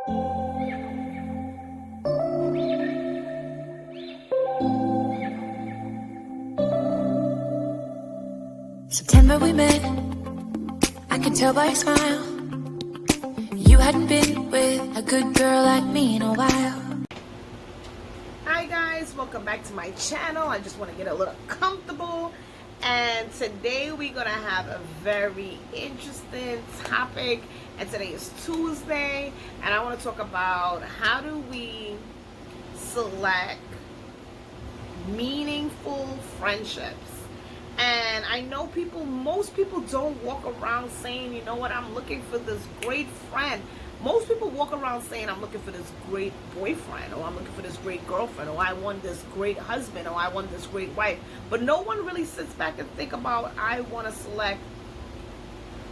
September we met, I can tell by your smile. You hadn't been with a good girl like me in a while. Hi guys, welcome back to my channel. I just want to get a little comfortable, and today we're gonna have a very interesting topic. And today is Tuesday, and I want to talk about how do we select meaningful friendships. And I know most people don't walk around saying, you know what, I'm looking for this great friend. Most people walk around saying, I'm looking for this great boyfriend, or I'm looking for this great girlfriend, or I want this great husband, or I want this great wife. But no one really sits back and think about, I want to select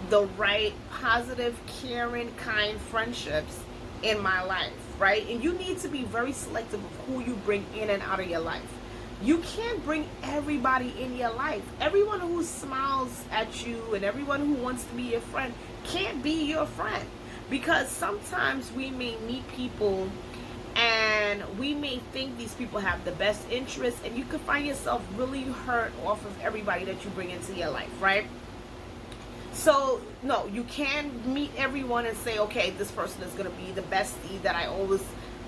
the right, positive, caring, kind friendships in my life, right? And you need to be very selective of who you bring in and out of your life. You can't bring everybody in your life. Everyone who smiles at you and everyone who wants to be your friend can't be your friend. Because sometimes we may meet people and we may think these people have the best interests, and you can find yourself really hurt off of everybody that you bring into your life, right? So, no, you can't meet everyone and say, okay, this person is going to be the bestie that I always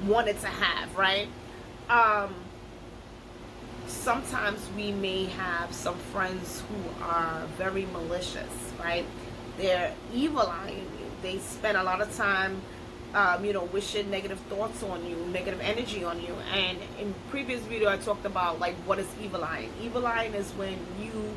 wanted to have, right? Sometimes we may have some friends who are very malicious, right? They're evil-eyeing you. They spend a lot of time, wishing negative thoughts on you, negative energy on you. And in previous video, I talked about, like, what is evil-eyeing? Evil-eyeing is when you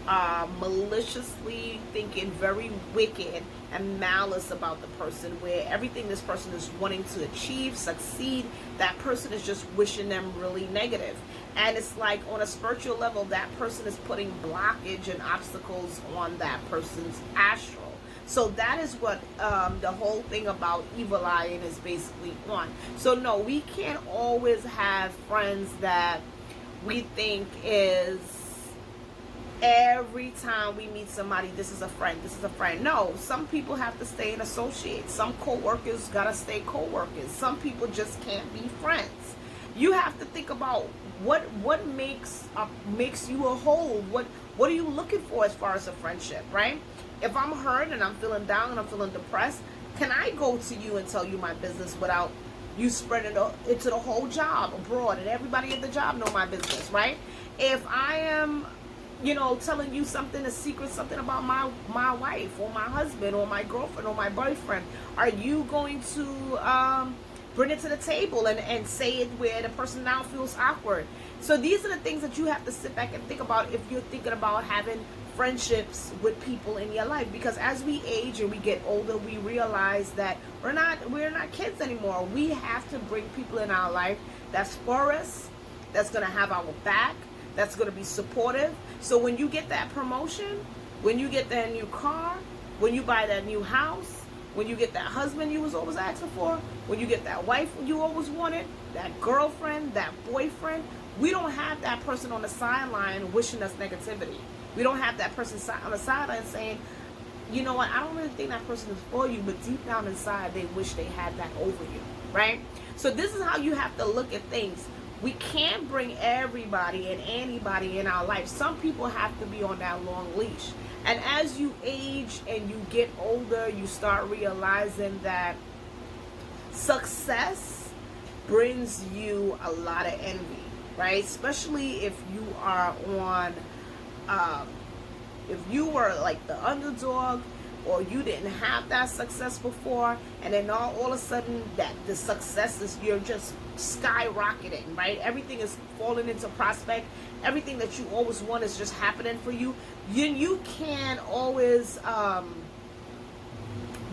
are maliciously thinking very wicked and malice about the person, where everything this person is wanting to achieve, succeed, that person is just wishing them really negative. And it's like, on a spiritual level, that person is putting blockage and obstacles on that person's astral. So that is what the whole thing about evil eyeing is basically on. So no, we can't always have friends that we think is, every time we meet somebody, this is a friend, this is a friend. No, some people have to stay an associate. Some co-workers gotta stay co-workers. Some people just can't be friends. You have to think about what makes you a whole. What are you looking for as far as a friendship, right? If I'm hurt and I'm feeling down and I'm feeling depressed, can I go to you and tell you my business without you spreading it to the whole job abroad and everybody at the job know my business, right? If I am, telling you something, a secret, something about my wife or my husband or my girlfriend or my boyfriend, are you going to bring it to the table and say it where the person now feels awkward? So these are the things that you have to sit back and think about if you're thinking about having friendships with people in your life. Because as we age and we get older, we realize that we're not kids anymore. We have to bring people in our life that's for us, that's going to have our back, that's going to be supportive. So when you get that promotion, when you get that new car, when you buy that new house, when you get that husband you was always asking for, when you get that wife you always wanted, that girlfriend, that boyfriend, we don't have that person on the sideline wishing us negativity. We don't have that person on the sideline saying, you know what, I don't really think that person is for you, but deep down inside they wish they had that over you, right? So this is how you have to look at things. We can't bring everybody and anybody in our life. Some people have to be on that long leash. And as you age and you get older, you start realizing that success brings you a lot of envy, right? Especially if you are on, if you were like the underdog, or you didn't have that success before, and then all of a sudden that the success is, you're just skyrocketing, right? Everything is falling into prospect. Everything that you always want is just happening for you. You can't always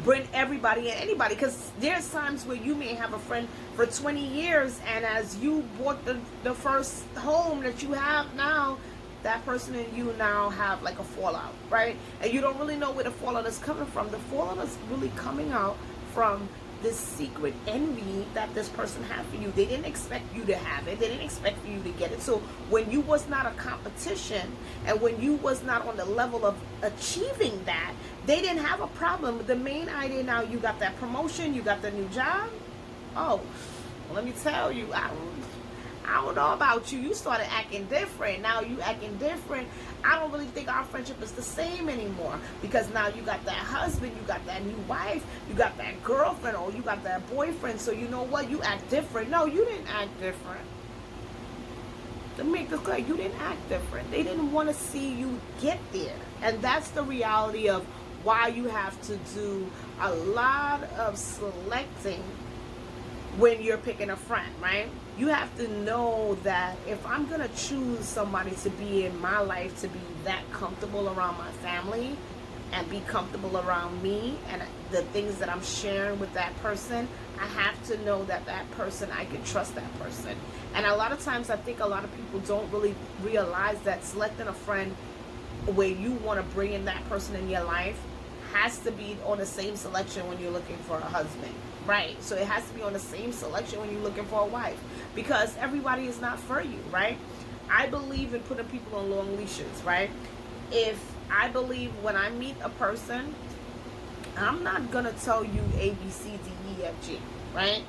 bring everybody and anybody, because there's times where you may have a friend for 20 years, and as you bought the first home that you have now, that person and you now have like a fallout, right? And you don't really know where the fallout is coming from. The fallout is really coming out from this secret envy that this person had for you. They didn't expect you to have it. They didn't expect for you to get it. So when you was not a competition, and when you was not on the level of achieving that, they didn't have a problem. The main idea, now you got that promotion, you got the new job. Oh, let me tell you, I don't know about you. You started acting different. Now you acting different. I don't really think our friendship is the same anymore, because now you got that husband, you got that new wife, you got that girlfriend, or you got that boyfriend. So you know what? You act different. No, you didn't act different. To make this clear, you didn't act different. They didn't want to see you get there. And that's the reality of why you have to do a lot of selecting when you're picking a friend, right? You have to know that if I'm going to choose somebody to be in my life, to be that comfortable around my family and be comfortable around me and the things that I'm sharing with that person, I have to know that that person, I can trust that person. And a lot of times I think a lot of people don't really realize that selecting a friend where you want to bring in that person in your life has to be on the same selection when you're looking for a husband, right? So it has to be on the same selection when you're looking for a wife, because everybody is not for you, right? I believe in putting people on long leashes, right? If I believe when I meet a person, I'm not gonna tell you A, B, C, D, E, F, G, right?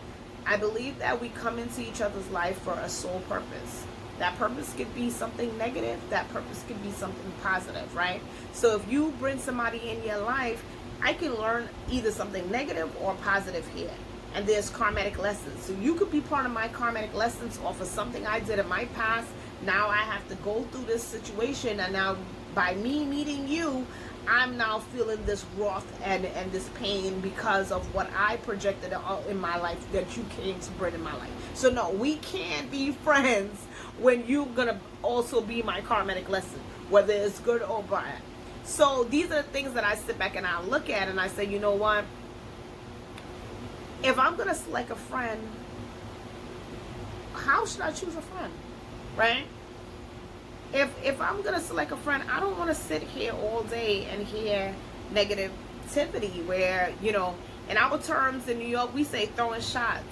I believe that we come into each other's life for a sole purpose. That purpose could be something negative. That purpose could be something positive, right? So if you bring somebody in your life, I can learn either something negative or positive here. And there's karmatic lessons. So you could be part of my karmatic lessons off of something I did in my past. Now I have to go through this situation, and now by me meeting you, I'm now feeling this wrath and this pain because of what I projected in my life that you came to bring in my life. So no, we can't be friends when you're gonna also be my karmatic lesson, whether it's good or bad. So these are the things that I sit back and I look at and I say, you know what? If I'm gonna select a friend, how should I choose a friend, right? If I'm gonna select a friend, I don't want to sit here all day and hear negativity where, you know, in our terms in New York, we say throwing shots.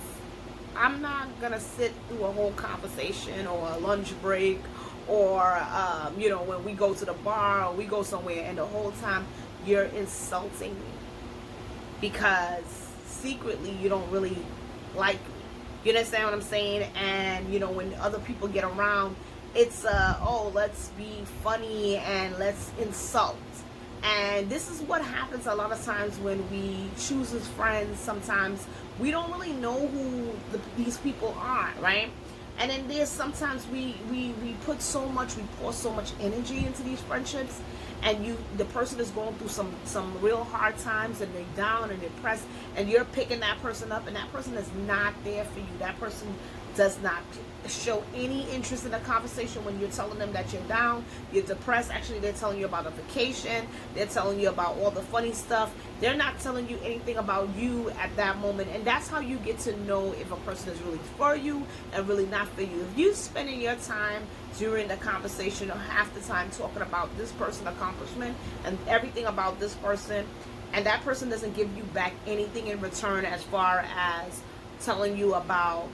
I'm not gonna sit through a whole conversation or a lunch break or, you know, when we go to the bar or we go somewhere and the whole time you're insulting me because secretly you don't really like me. You understand what I'm saying? And, you know, when other people get around, it's, oh, let's be funny and let's insult. And this is what happens a lot of times when we choose as friends. Sometimes we don't really know who these people are, right? And then there's sometimes we put so much, we pour so much energy into these friendships, and the person is going through some real hard times and they're down and depressed, and you're picking that person up, and that person is not there for you. That person does not show any interest in the conversation when you're telling them that you're down, you're depressed. Actually, they're telling you about a vacation. They're telling you about all the funny stuff. They're not telling you anything about you at that moment. And that's how you get to know if a person is really for you and really not for you. If you're spending your time during the conversation or half the time talking about this person's accomplishment and everything about this person, and that person doesn't give you back anything in return as far as telling you about,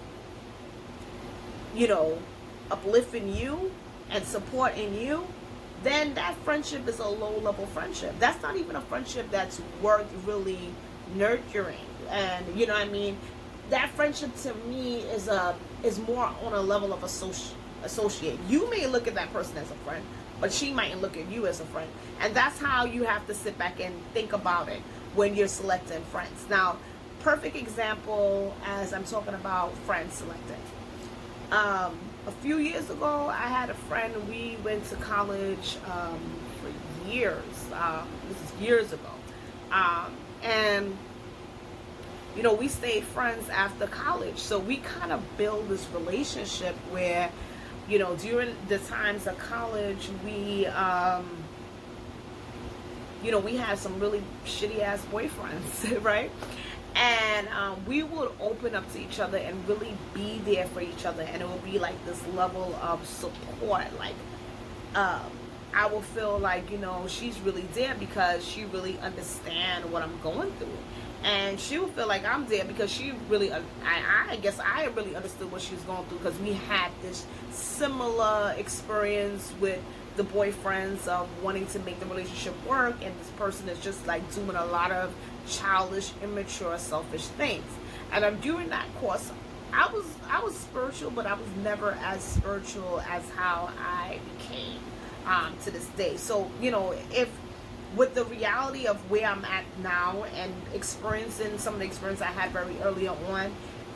you know, uplifting you and supporting you, then that friendship is a low-level friendship. That's not even a friendship that's worth really nurturing. And, you know what I mean? That friendship to me is more on a level of associate. You may look at that person as a friend, but she mightn't look at you as a friend. And that's how you have to sit back and think about it when you're selecting friends. Now, perfect example as I'm talking about friend selecting. A few years ago, I had a friend. We went to college for years. This is years ago. And, you know, we stayed friends after college. So we kind of built this relationship where, you know, during the times of college, we, you know, we had some really shitty-ass boyfriends, right? And we would open up to each other and really be there for each other. And it would be like this level of support. Like, I will feel like, you know, she's really there because she really understands what I'm going through. And she would feel like I'm there because she really, I guess I really understood what she was going through, because we had this similar experience with the boyfriends of wanting to make the relationship work, and this person is just like doing a lot of childish, immature, selfish things. And during that course, I was spiritual, but I was never as spiritual as how I became to this day. So, you know, if with the reality of where I'm at now and experiencing some of the experience I had very early on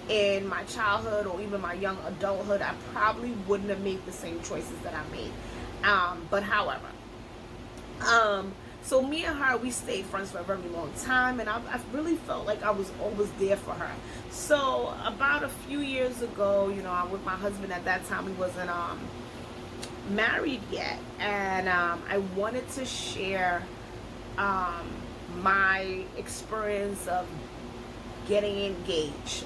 in my childhood or even my young adulthood, I probably wouldn't have made the same choices that I made. But however, so me and her, we stayed friends for a very long time, and I really felt like I was always there for her. So about a few years ago, you know, I'm with my husband at that time. We wasn't married yet, and I wanted to share my experience of getting engaged.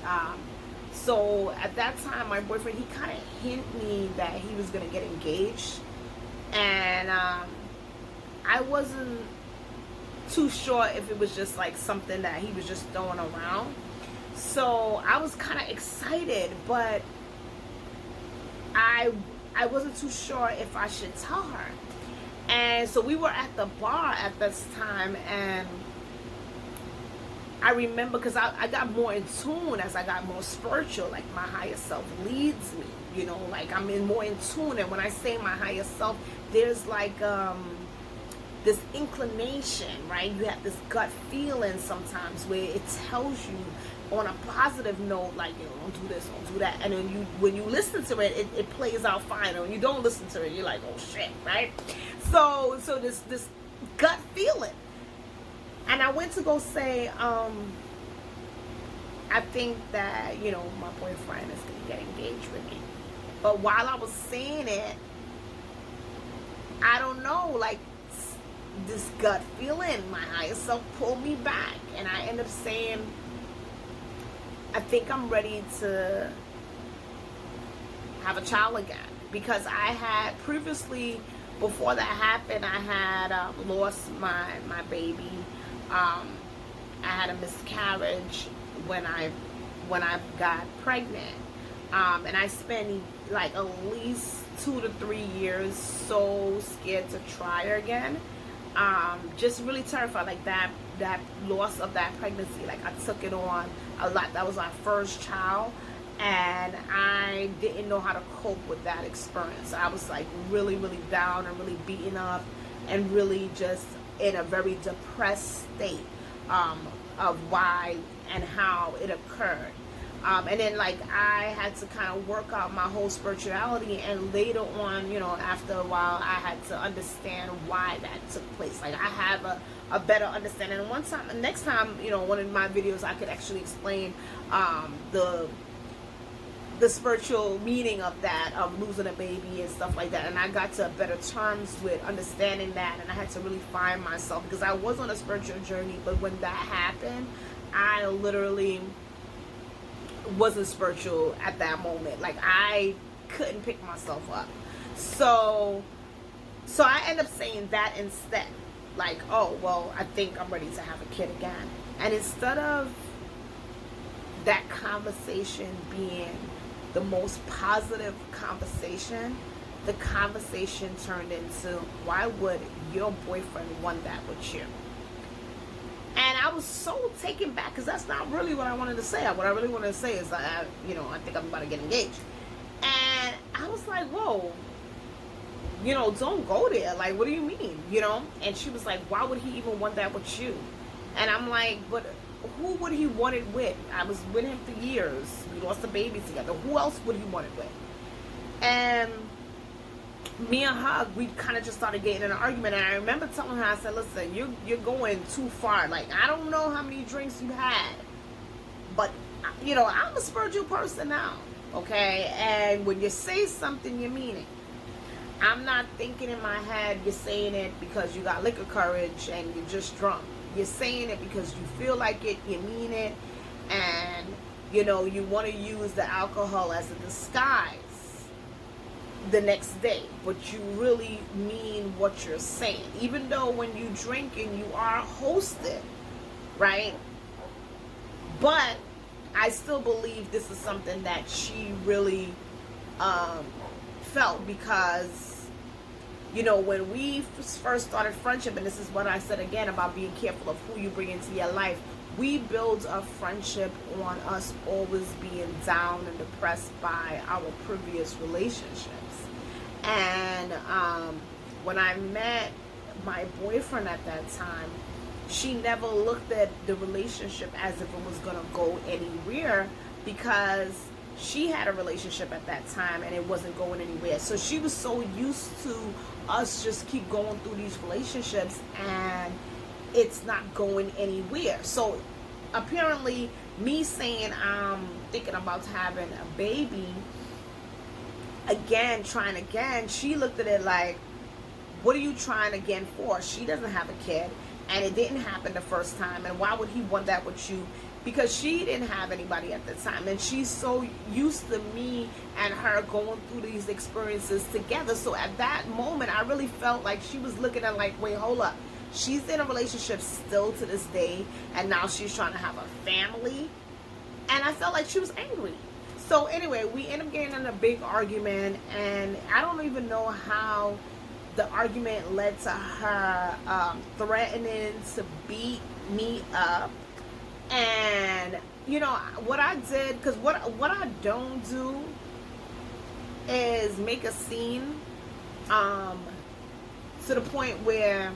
So at that time, my boyfriend, he kind of hinted me that he was going to get engaged, and I wasn't too sure if it was just like something that he was just throwing around. So I was kind of excited, but I wasn't too sure if I should tell her. And so we were at the bar at this time, and I remember, because I got more in tune as I got more spiritual, like my higher self leads me, you know, like I'm more in tune. And when I say my higher self, there's like this inclination, right? You have this gut feeling sometimes where it tells you on a positive note, like, you know, don't do this, don't do that. And then when you listen to it, it plays out fine. And when you don't listen to it, you're like, oh shit, right? So this gut feeling. And I went to go say, I think that, you know, my boyfriend is going to get engaged with me. But while I was saying it, I don't know, like, this gut feeling, my higher self pulled me back. And I ended up saying, I think I'm ready to have a child again. Because I had previously, before that happened, I had lost my baby. I had a miscarriage when I got pregnant, and I spent like at least 2 to 3 years so scared to try again, just really terrified. Like that loss of that pregnancy, like I took it on a lot. That was my first child, and I didn't know how to cope with that experience. I was like really, really down and really beaten up, and really just in a very depressed state of why and how it occurred. And then like I had to kind of work out my whole spirituality, and later on, you know, after a while, I had to understand why that took place. Like I have a better understanding. And next time, you know, one of my videos, I could actually explain the spiritual meaning of that, of losing a baby and stuff like that. And I got to better terms with understanding that, and I had to really find myself, because I was on a spiritual journey, but when that happened, I literally wasn't spiritual at that moment. Like I couldn't pick myself up. So I end up saying that instead. Like, oh, well, I think I'm ready to have a kid again. And instead of that conversation being the most positive conversation, the conversation turned into, why would your boyfriend want that with you? And I was so taken back, because that's not really what I wanted to say. What I really wanted to say is that, you know, I think I'm about to get engaged. And I was like, whoa, you know, don't go there. Like, what do you mean? You know? And she was like, why would he even want that with you? And I'm like, but who would he want it with? I was with him for years. We lost a baby together. Who else would he want it with? And me and her, we kind of just started getting in an argument. And I remember telling her, I said, listen, you're going too far. Like, I don't know how many drinks you had, but, you know, I'm a spiritual person now, okay? And when you say something, you mean it. I'm not thinking in my head you're saying it because you got liquor courage and you're just drunk. You're saying it because you feel like it, you mean it, and, you know, you want to use the alcohol as a disguise the next day, but you really mean what you're saying. Even though when you drink and you are hosted, right, But I still believe this is something that she really felt, because, you know, when we first started friendship, and this is what I said again about being careful of who you bring into your life, we build a friendship on us always being down and depressed by our previous relationships. And when I met my boyfriend at that time, she never looked at the relationship as if it was going to go anywhere, because she had a relationship at that time and it wasn't going anywhere. So she was so used to us just keep going through these relationships and it's not going anywhere. So apparently me saying I'm thinking about having a baby again, trying again, she looked at it like, what are you trying again for? She doesn't have a kid and it didn't happen the first time, and why would he want that with you? Because she didn't have anybody at the time, and she's so used to me and her going through these experiences together. So at that moment I really felt like she was looking at like, wait, hold up, she's in a relationship still to this day and now she's trying to have a family, and I felt like she was angry. So anyway, we ended up getting in a big argument, and I don't even know how the argument led to her threatening to beat me up. And you know what I did, because what I don't do is make a scene to the point where,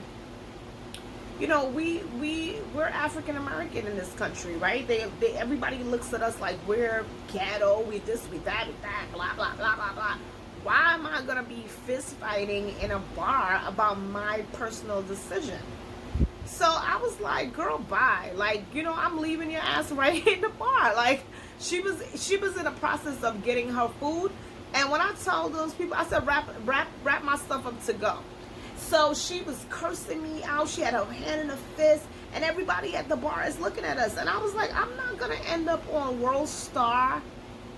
you know, we're African American in this country, right? They everybody looks at us like we're ghetto, we this, we that, blah blah blah blah blah. Why am I gonna be fist fighting in a bar about my personal decision? So I was like, girl, bye. Like, you know, I'm leaving your ass right in the bar. Like, she was in the process of getting her food, and when I told those people, I said, wrap my stuff up to go. So she was cursing me out. She had her hand in a fist, and everybody at the bar is looking at us. And I was like, I'm not gonna end up on World Star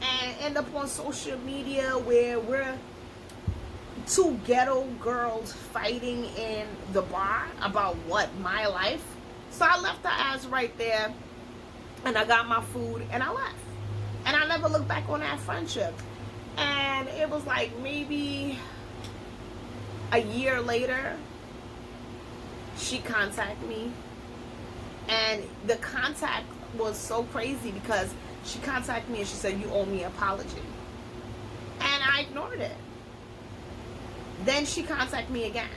and end up on social media where we're two ghetto girls fighting in the bar about what, my life. So I left her ass right there, and I got my food and I left, and I never looked back on that friendship. And it was like maybe a year later she contacted me, and the contact was so crazy because she contacted me and she said, you owe me an apology, and I ignored it. Then she contacted me again,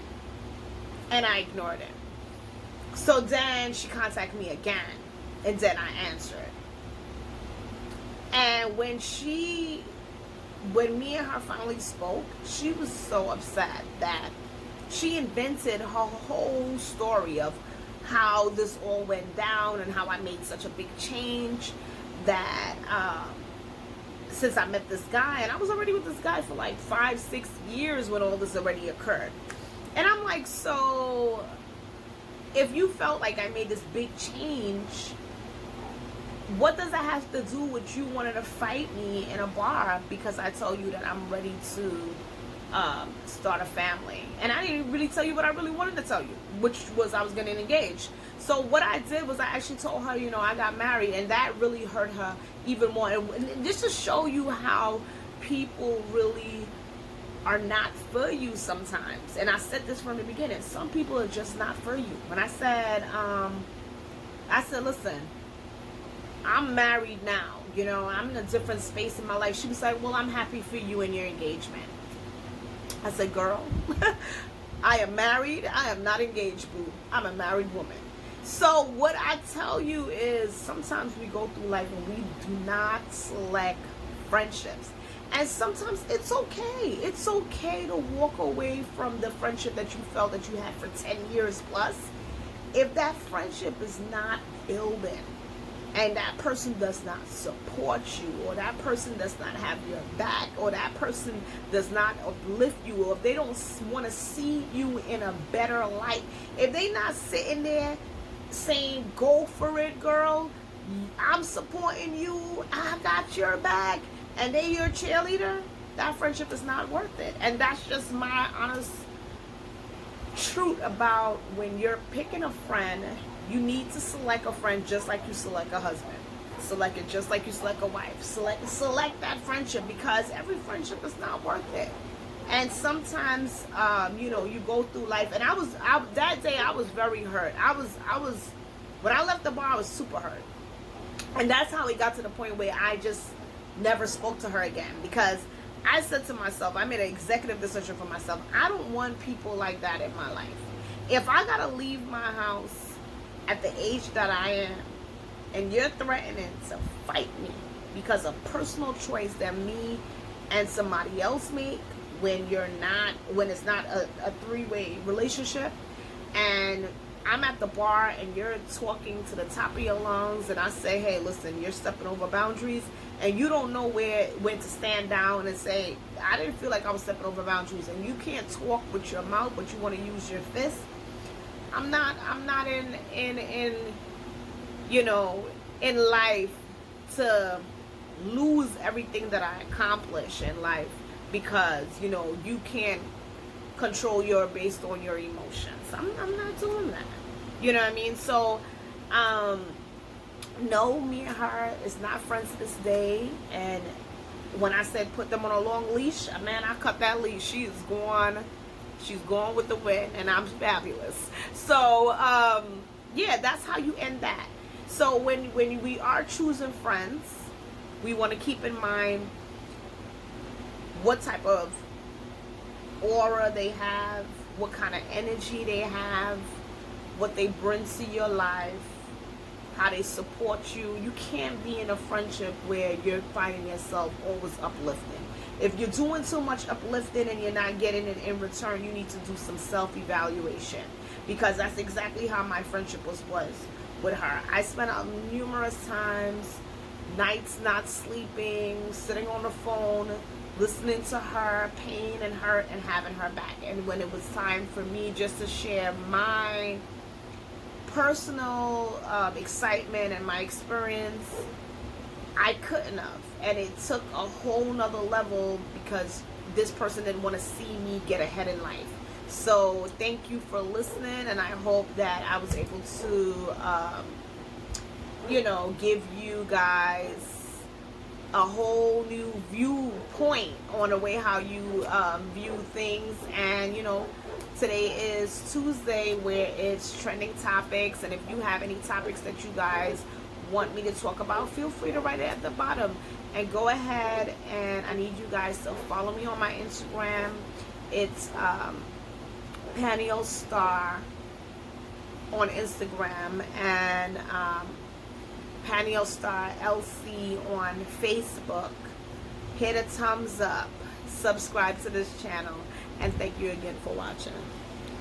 and I ignored it. So then she contacted me again, and then I answered. And when me and her finally spoke, she was so upset that she invented her whole story of how this all went down and how I made such a big change, that since I met this guy, and I was already with this guy for like 5-6 years when all this already occurred. And I'm like, so if you felt like I made this big change, what does that have to do with you wanting to fight me in a bar because I told you that I'm ready to start a family? And I didn't really tell you what I really wanted to tell you, which was I was going to engage. So what I did was I actually told her, you know, I got married, and that really hurt her even more. And just to show you how people really are not for you sometimes. And I said this from the beginning. Some people are just not for you. When I said, listen, I'm married now. You know, I'm in a different space in my life. She was like, well, I'm happy for you and your engagement. I said, girl, I am married. I am not engaged, boo. I'm a married woman. So what I tell you is sometimes we go through life and we do not select friendships. And sometimes it's okay. It's okay to walk away from the friendship that you felt that you had for 10 years plus. If that friendship is not building, and that person does not support you, or that person does not have your back, or that person does not uplift you, or if they don't want to see you in a better light, if they not sitting there saying, go for it, girl, I'm supporting you, I got your back, and they your cheerleader, that friendship is not worth it. And that's just my honest truth about when you're picking a friend. You need to select a friend just like you select a husband. select it just like you select a wife. Select that friendship, because every friendship is not worth it. And sometimes, you know, you go through life, and that day I was very hurt. I was when I left the bar, I was super hurt, and that's how it got to the point where I just never spoke to her again, because I said to myself, I made an executive decision for myself. I don't want people like that in my life. If I gotta leave my house at the age that I am, and you're threatening to fight me because of personal choice that me and somebody else make, when it's not a three-way relationship, and I'm at the bar and you're talking to the top of your lungs, and I say, hey, listen, you're stepping over boundaries, and you don't know when to stand down and say, I didn't feel like I was stepping over boundaries, and you can't talk with your mouth, but you want to use your fist. I'm not in you know, in life to lose everything that I accomplish in life because, you know, you can't control based on your emotions. I'm not doing that. You know what I mean? So, no, me and her is not friends to this day. And when I said put them on a long leash, man, I cut that leash. She's gone with the wind, and I'm fabulous. So, yeah, that's how you end that. So when we are choosing friends, we want to keep in mind what type of aura they have, what kind of energy they have, what they bring to your life, how they support you. You can't be in a friendship where you're finding yourself always uplifting. If you're doing too much uplifting and you're not getting it in return, you need to do some self-evaluation, because that's exactly how my friendship was with her. I spent numerous times, nights not sleeping, sitting on the phone, listening to her pain and hurt and having her back. And when it was time for me just to share my personal excitement and my experience, I couldn't have. And it took a whole nother level because this person didn't want to see me get ahead in life. So thank you for listening, and I hope that I was able to, you know, give you guys a whole new viewpoint on the way how you view things. And, you know, today is Tuesday, where it's trending topics, and if you have any topics that you guys want me to talk about, feel free to write it at the bottom. And go ahead, and I need you guys to follow me on my Instagram. It's Panio Star on Instagram, and Panio Star LC on Facebook. Hit a thumbs up, subscribe to this channel, and thank you again for watching.